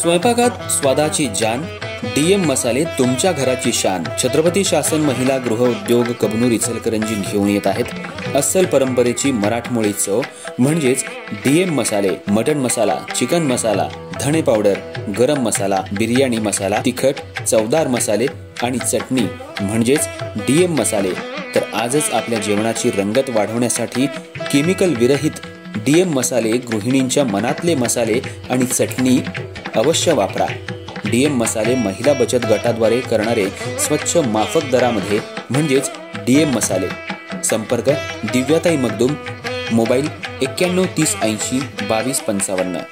स्वयंपाकात स्वादाची जान, डीएम मसाले तुमच्या घराची शान। छत्रपती शासन महिला गृह उद्योग कबनूर इचलकरंजी घेऊन येत आहेत अस्सल परंपरेची मराठमोळी चव म्हणजेच डीएम मसाले। मटन मसाला, चिकन मसाला, धणे पावडर, गरम मसाला, बिर्याणी मसाला, तिखट चवदार मसाले आणि चटणी म्हणजेच डीएम मसाले। तर आजच आपल्या जेवणाची रंगत वाढवण्यासाठी केमिकल विरहित डीएम मसाले, गृहिणींच्या मनातले मसाले आणि चटणी अवश्य वापरा। डीएम मसाले महिला बचत गटाद्वारे करणारे स्वच्छ माफक दरामध्ये म्हणजेच डीएम मसाले। संपर्क दिव्याताई मगदूम, मोबाईल 91 30 80 22 55।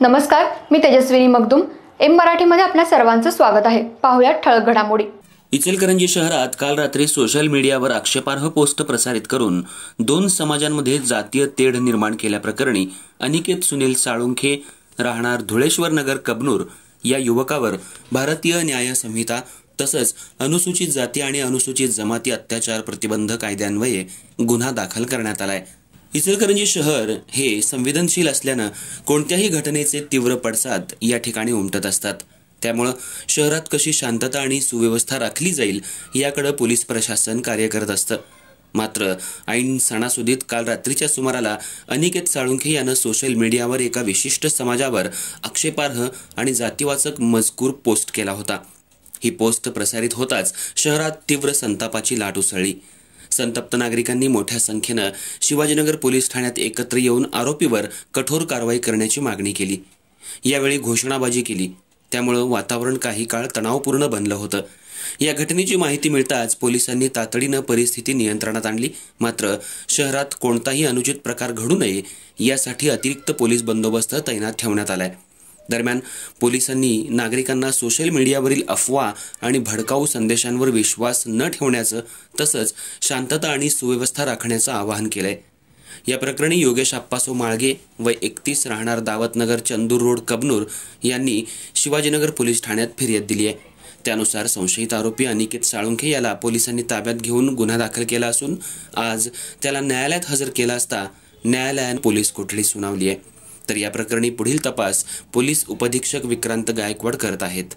नमस्कार, मी तेजस्विनी मगदूम। एम मराठीमध्ये आपल्या सर्वांचं स्वागत आहे। पाहूया ठळक घडामोडी। इचलकरंजी शहरात काल रात्री सोशल मीडियावर आक्षेपार्ह पोस्ट प्रसारित करून दोन समाजांमध्ये जातीय तेढ निर्माण केल्याप्रकरणी अनिकेत सुनील साळुंखे राहणार धुळेश्वर नगर कबनूर या युवकावर भारतीय न्याय संहिता तसंच अनुसूचित जाती आणि अनुसूचित जमाती अत्याचार प्रतिबंध कायद्यान्वये गुन्हा दाखल करण्यात आलाय। इचलकरंजी शहर हे संवेदनशील असल्यानं कोणत्याही घटनेचे तीव्र पडसाद या ठिकाणी उमटत असतात। त्यामुळे शहरात कशी शांतता आणि सुव्यवस्था राखली जाईल याकडे पोलीस प्रशासन कार्य करत असतं। मात्र ऐन सणासुदीत काल रात्रीच्या सुमाराला अनिकेत साळुंखे यानं सोशल मीडियावर एका विशिष्ट समाजावर आक्षेपार्ह आणि जातीवाचक मजकूर पोस्ट केला होता। ही पोस्ट प्रसारित होताच शहरात तीव्र संतापाची लाट उसळली। संतप्त नागरिकांनी मोठ्या संख्येनं शिवाजीनगर पोलीस ठाण्यात एकत्र येऊन आरोपीवर कठोर कारवाई करण्याची मागणी केली। यावेळी घोषणाबाजी केली। त्यामुळे वातावरण काही काळ तणावपूर्ण बनलं होतं। या घटनेची माहिती मिळताच पोलिसांनी तातडीनं परिस्थिती नियंत्रणात आणली। मात्र शहरात कोणताही अनुचित प्रकार घडू नये यासाठी अतिरिक्त पोलीस बंदोबस्त तैनात ठेवण्यात आलाय। दरम्यान पोलिसांनी नागरिकांना सोशल मीडियावरील अफवा आणि भडकाऊ संदेशांवर विश्वास न ठेवण्याचं तसंच शांतता आणि सुव्यवस्था राखण्याचं आवाहन केलंय। या प्रकरणी योगेश आप्पासो माळगे वय 31 राहणार दावतनगर चंदूर रोड कबनूर यांनी शिवाजीनगर पोलीस ठाण्यात फिर्याद दिली आहे। त्यानुसार संशयित आरोपी अनिकेत साळुंखे याला पोलिसांनी ताब्यात घेऊन गुन्हा दाखल केला असून आज त्याला न्यायालयात हजर केला असता न्यायालयाने पोलीस कोठडी सुनावली आहे। तर या प्रकरणी पुढील तपास पोलीस उपअधीक्षक विक्रांत गायकवाड करत आहेत।